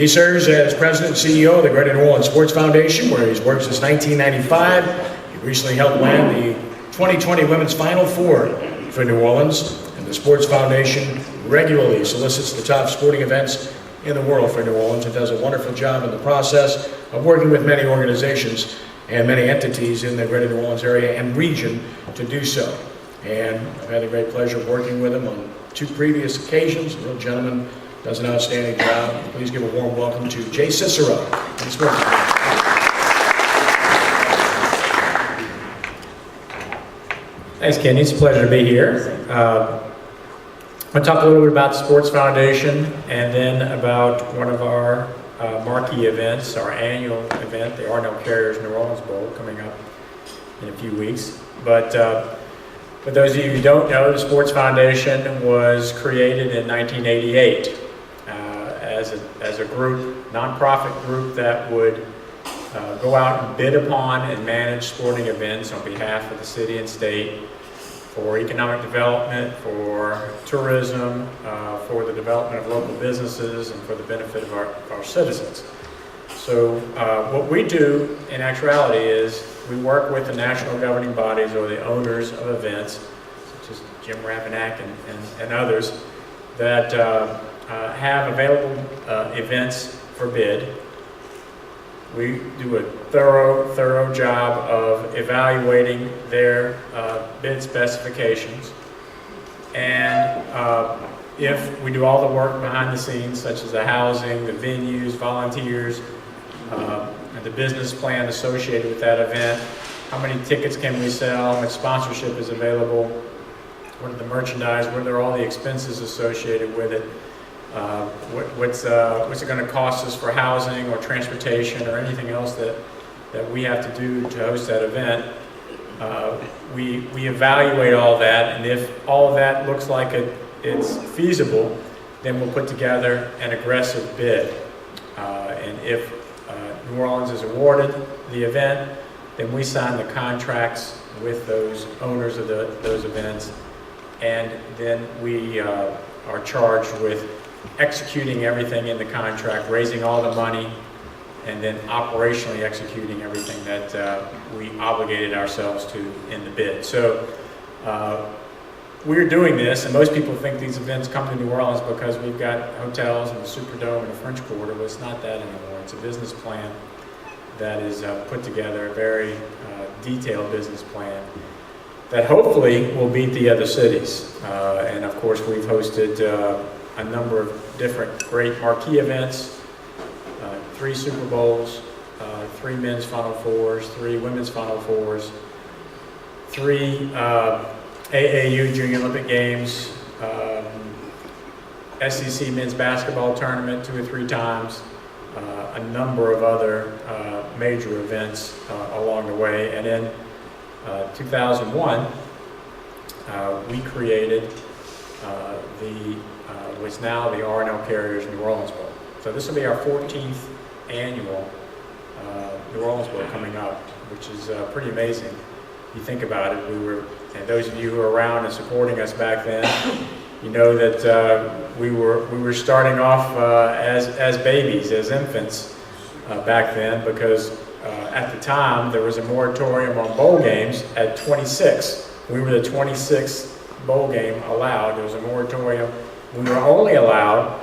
He serves as president and CEO of the Greater New Orleans Sports Foundation, where he's worked since 1995. He recently helped land the 2020 Women's Final Four for New Orleans, and the Sports Foundation regularly solicits the top sporting events in the world for New Orleans and does a wonderful job in the process of working with many organizations and many entities in the Greater New Orleans area and region to do so. And I've had the great pleasure of working with him on 2 previous occasions. The real gentleman, does an outstanding job. Please give a warm welcome to Jay Cicero. Thanks, Kenny. It's a pleasure to be here. I'm going to talk a little bit about the Sports Foundation and then about one of our marquee events, our annual event, the Arnell Carriers New Orleans Bowl, coming up in a few weeks. But for those of you who don't know, the Sports Foundation was created in 1988 as a group, nonprofit group that would go out and bid upon and manage sporting events on behalf of the city and state for economic development, for tourism, for the development of local businesses, and for the benefit of our citizens. So what we do in actuality is we work with the national governing bodies or the owners of events, such as Jim Ravenack and others, that have available events for bid. We do a thorough job of evaluating their bid specifications, and if we do all the work behind the scenes, such as the housing, the venues, volunteers, and the business plan associated with that event, how many tickets can we sell, how much sponsorship is available, what are the merchandise, what are all the expenses associated with it, what's it going to cost us for housing or transportation or anything else that we have to do to host that event. We evaluate all that, and if all of that looks like it's feasible, then we'll put together an aggressive bid. And if New Orleans is awarded the event, then we sign the contracts with those owners of those events, and then we are charged with executing everything in the contract, raising all the money, and then operationally executing everything that we obligated ourselves to in the bid. So we're doing this, and most people think these events come to New Orleans because we've got hotels and the Superdome and the French Quarter, but it's not that anymore. It's a business plan that is put together, a very detailed business plan that hopefully will beat the other cities. And of course, we've hosted a number of different great marquee events, 3 Super Bowls, 3 men's Final Fours, 3 women's Final Fours, 3 AAU Junior Olympic Games, SEC men's basketball tournament 2 or 3 times, a number of other major events along the way. And in 2001, we created what's now the Arnell Carriers New Orleans Bowl. So this will be our 14th annual New Orleans Bowl coming up, which is pretty amazing. If you think about it, and those of you who were around and supporting us back then, you know that we were starting off as babies, as infants back then, because at the time there was a moratorium on bowl games at 26. We were the 26th bowl game allowed. There was a moratorium. We were only allowed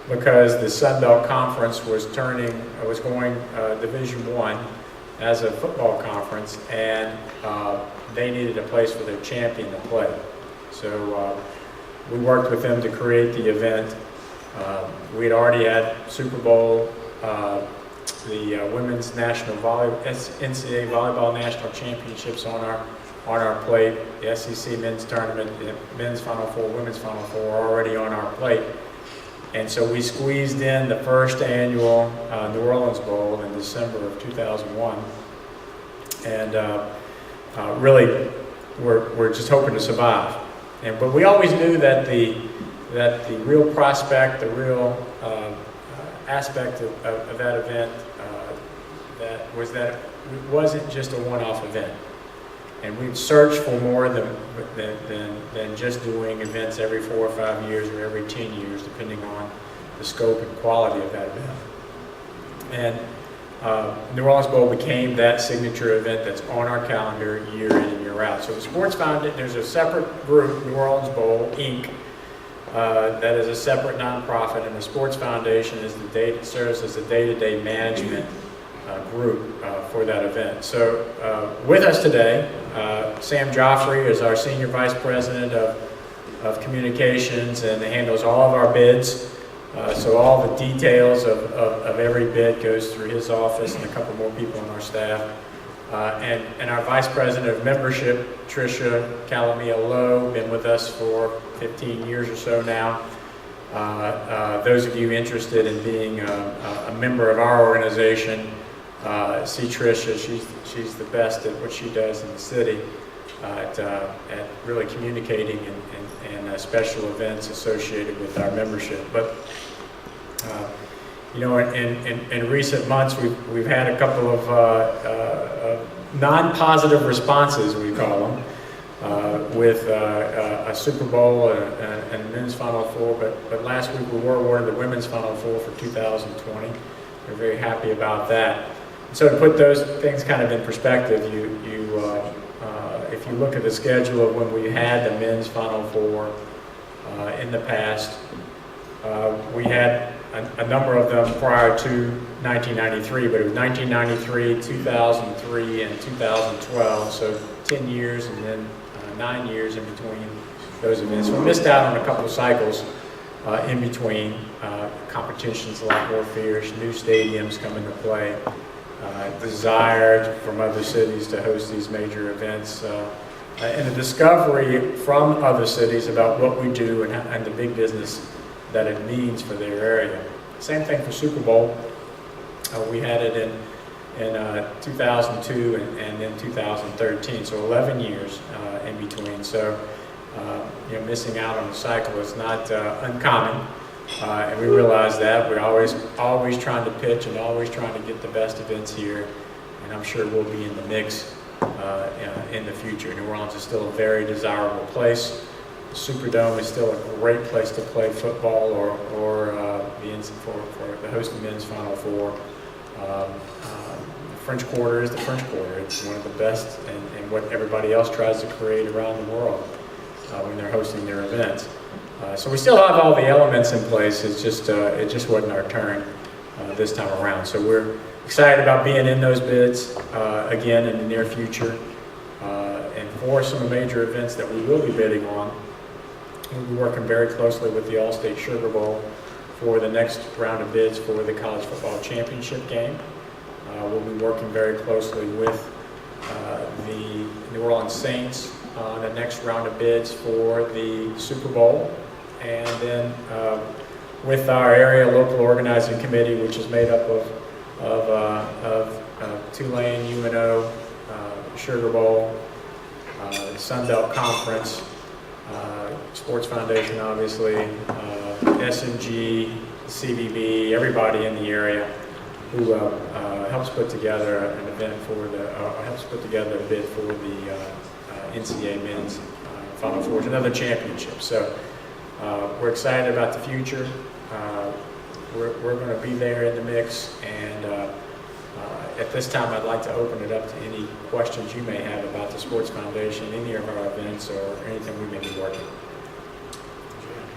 because the Sun Belt Conference was going Division I as a football conference, and they needed a place for their champion to play. So we worked with them to create the event. We'd already had Super Bowl, the women's national NCAA volleyball national championships on our plate. The SEC men's tournament, the men's Final Four, women's Final Four are already on our plate. And so we squeezed in the first annual New Orleans Bowl in December of 2001. And really, we're just hoping to survive. But we always knew that the real prospect, the real aspect of that event, that it wasn't just a one-off event. And we'd search for more than just doing events every 4 or 5 years or every 10 years, depending on the scope and quality of that event. And New Orleans Bowl became that signature event that's on our calendar year in and year out. So the Sports Foundation, there's a separate group, New Orleans Bowl, Inc., that is a separate nonprofit, and the Sports Foundation is serves as the day-to-day management group for that event. So with us today, Sam Joffrey is our Senior Vice President of Communications and handles all of our bids. So all the details of every bid goes through his office and a couple more people on our staff. And our Vice President of Membership, Tricia Calamia-Lowe, been with us for 15 years or so now. Those of you interested in being a member of our organization, see Tricia. She's the best at what she does in the city, at really communicating and special events associated with our membership. But you know, in recent months, we've had a couple of non-positive responses, we call them, with a Super Bowl and men's Final Four. But last week we were awarded the women's Final Four for 2020. We're very happy about that. So to put those things kind of in perspective, if you look at the schedule of when we had the men's Final Four in the past, we had a number of them prior to 1993, but it was 1993, 2003, and 2012, so 10 years and then 9 years in between those events. So we missed out on a couple of cycles in between. Competition's a lot more fierce, new stadiums come into play, desire from other cities to host these major events, and the discovery from other cities about what we do and the big business that it means for their area. Same thing for Super Bowl. We had it in 2002 and then 2013, so 11 years in between. So, you know, missing out on the cycle is not uncommon, and we realize that. We're always trying to pitch and always trying to get the best events here, and I'm sure we'll be in the mix in the future. New Orleans is still a very desirable place. The Superdome is still a great place to play football or for the host of men's Final Four. The French Quarter is the French Quarter. It's one of the best and what everybody else tries to create around the world when they're hosting their events. So we still have all the elements in place. It just wasn't our turn this time around. So we're excited about being in those bids again in the near future. And for some major events that we will be bidding on, we'll be working very closely with the All-State Sugar Bowl for the next round of bids for the College Football Championship game. We'll be working very closely with the New Orleans Saints on the next round of bids for the Super Bowl. And then with our area local organizing committee, which is made up of Tulane, UNO, Sugar Bowl, Sun Belt Conference, Sports Foundation, obviously, SMG, CVB, everybody in the area who helps put together an event helps put together a bid for the NCAA men's Final Four, another championship. So we're excited about the future. We're going to be there in the mix, and at this time I'd like to open it up to any questions you may have about the Sports Foundation, any of our events, or anything we may be working.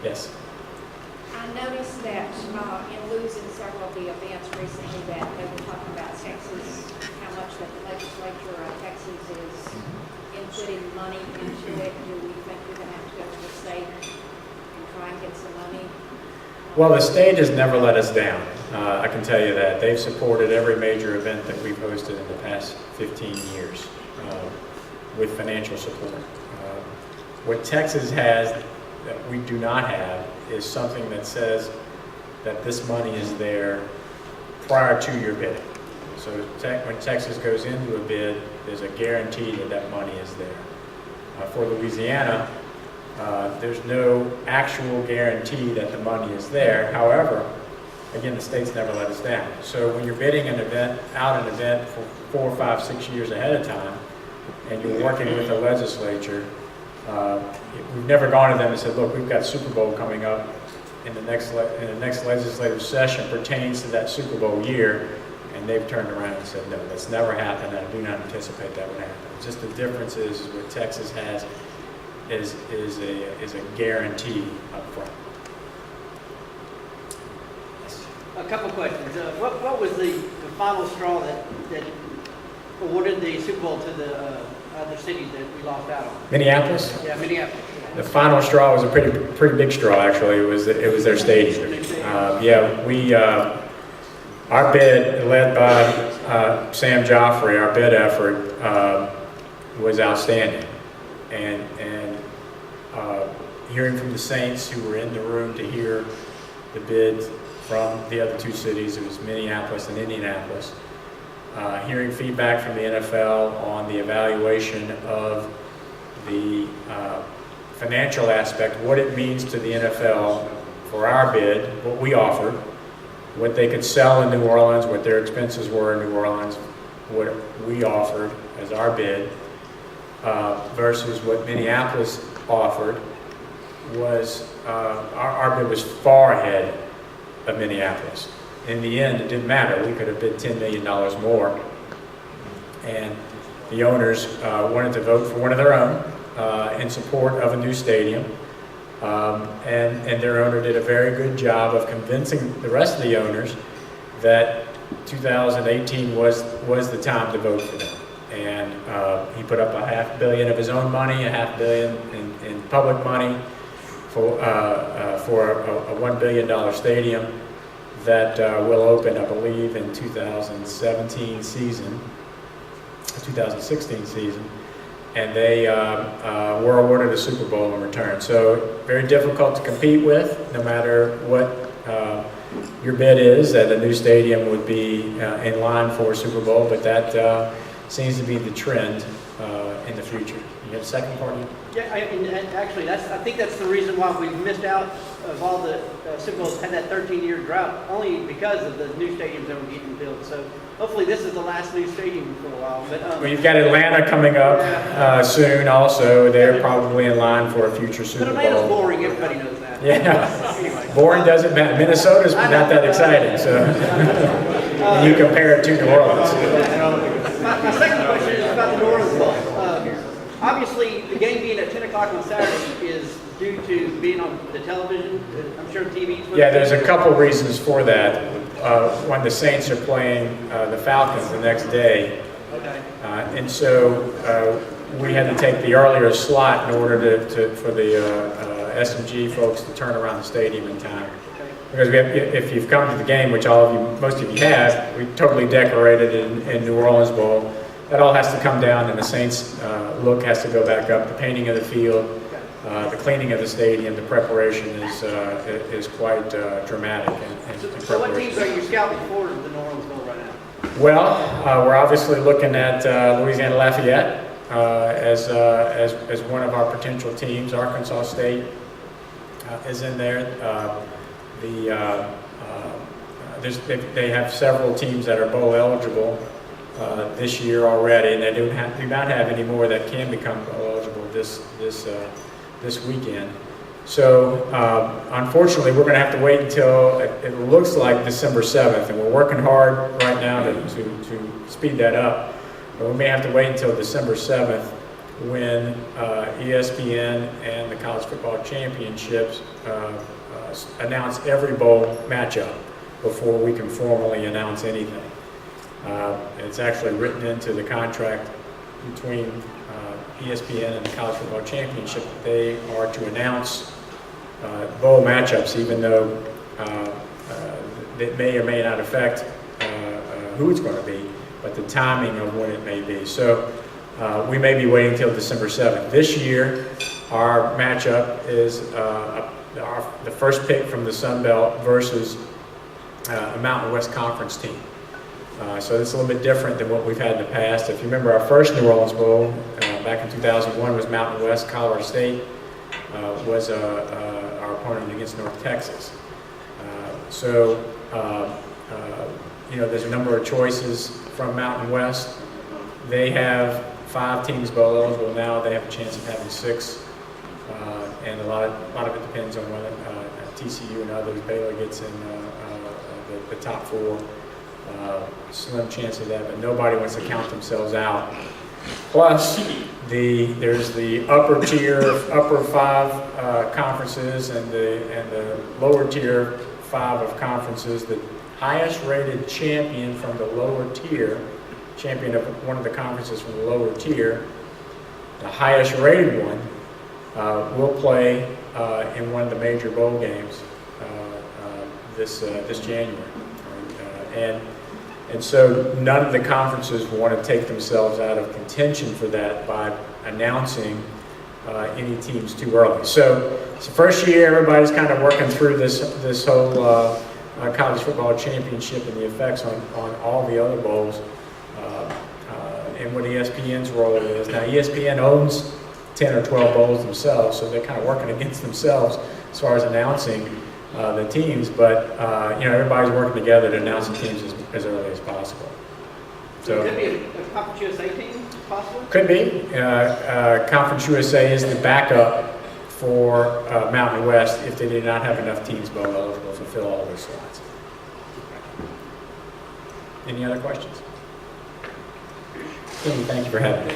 Yes? I noticed that in losing several of the events recently that they were talking about Texas, how much that the legislature of Texas is inputting money into it. Do we think we're going to have to go to the state and try and get some money? Well, the state has never let us down. I can tell you that. They've supported every major event that we've hosted in the past 15 years with financial support. What Texas has that we do not have is something that says that this money is there prior to your bidding. So when Texas goes into a bid, there's a guarantee that that money is there. For Louisiana, there's no actual guarantee that the money is there. However, again, the state's never let us down. So when you're bidding an event for 4, 5, 6 years ahead of time, and you're working with the legislature, we've never gone to them and said, look, we've got Super Bowl coming up in the next legislative session pertains to that Super Bowl year. And they've turned around and said, no, that's never happened. I do not anticipate that would happen. Just the difference is what Texas has is a guarantee up front. A couple questions. What was the final straw that awarded the Super Bowl to the other cities that we lost out on? Minneapolis? Yeah, Minneapolis. The final straw was a pretty big straw, actually. It was their stadium. Our bid, led by Sam Joffrey, our bid effort was outstanding. And hearing from the Saints who were in the room to hear the bids from the other two cities, it was Minneapolis and Indianapolis. Hearing feedback from the NFL on the evaluation of the financial aspect, what it means to the NFL for our bid, what we offered, what they could sell in New Orleans, what their expenses were in New Orleans, what we offered as our bid, versus what Minneapolis offered, was our bid was far ahead of Minneapolis. In the end, it didn't matter. We could have bid $10 million more. And the owners wanted to vote for one of their own in support of a new stadium. And their owner did a very good job of convincing the rest of the owners that 2018 was the time to vote for them. And he put up $500 million of his own money, $500 million in public money for a $1 billion stadium that will open, I believe, in 2016 season. And they were awarded a Super Bowl in return. So very difficult to compete with, no matter what your bid is, that a new stadium would be in line for a Super Bowl, but that seems to be the trend in the future. You have a second part? Yeah, and actually, I think that's the reason why we've missed out of all the Super Bowls, had that 13-year drought, only because of the new stadiums that were getting built. So hopefully this is the last new stadium for a while. But Well, you've got Atlanta coming up soon also. They're probably in line for a future Super but Bowl. Atlanta's boring, everybody knows that. Yeah. Anyway. Boring doesn't matter. Minnesota's not that exciting, so and you compare it to New Orleans. My second question is about the New Orleans Bowl. Obviously, the game being at 10 o'clock on Saturday is due to being on the television. I'm sure TV. Yeah, there's a couple reasons for that. When the Saints are playing the Falcons the next day, Okay. And so we had to take the earlier slot in order for the SMG folks to turn around the stadium in time. Because if you've come to the game, which most of you have, we totally decorated in New Orleans Bowl. That all has to come down, and the Saints look has to go back up. The painting of the field, the cleaning of the stadium, the preparation is quite dramatic. So what teams are you scouting for the New Orleans Bowl right now? Well, we're obviously looking at Louisiana Lafayette as one of our potential teams. Arkansas State is in there. They have several teams that are bowl eligible this year already, and they do not have any more that can become bowl eligible this weekend. So unfortunately, we're going to have to wait until it looks like December 7th, and we're working hard right now to speed that up. But we may have to wait until December 7th when ESPN and the College Football Championships announce every bowl matchup before we can formally announce anything. It's actually written into the contract between ESPN and the College Football Championship that they are to announce bowl matchups, even though it may or may not affect who it's going to be, but the timing of when it may be. So we may be waiting until December 7th. This year, our matchup is the first pick from the Sun Belt versus a Mountain West Conference team. So it's a little bit different than what we've had in the past. If you remember, our first New Orleans Bowl back in 2001 was Mountain West. Colorado State was our opponent against North Texas. There's a number of choices from Mountain West. They have 5 teams bowl eligible now. They have a chance of having 6, and a lot of it depends on whether TCU and others. Baylor gets in the top 4. Slim chance of that, but nobody wants to count themselves out. Plus, there's the upper tier, upper 5 conferences and the lower tier 5 of conferences. The highest rated champion from the lower tier, champion of one of the conferences from the lower tier, the highest rated one will play in one of the major bowl games this January. And so none of the conferences want to take themselves out of contention for that by announcing any teams too early. So it's the first year everybody's kind of working through this whole college football championship and the effects on all the other bowls and what ESPN's role is. Now ESPN owns 10 or 12 bowls themselves, so they're kind of working against themselves as far as announcing the teams, but everybody's working together to announce the teams as early as possible. So it could be a Conference USA team, possibly? Could be. Conference USA is the backup for Mountain West if they did not have enough teams bowl eligible to fill all those slots. Any other questions? Thank you for having me.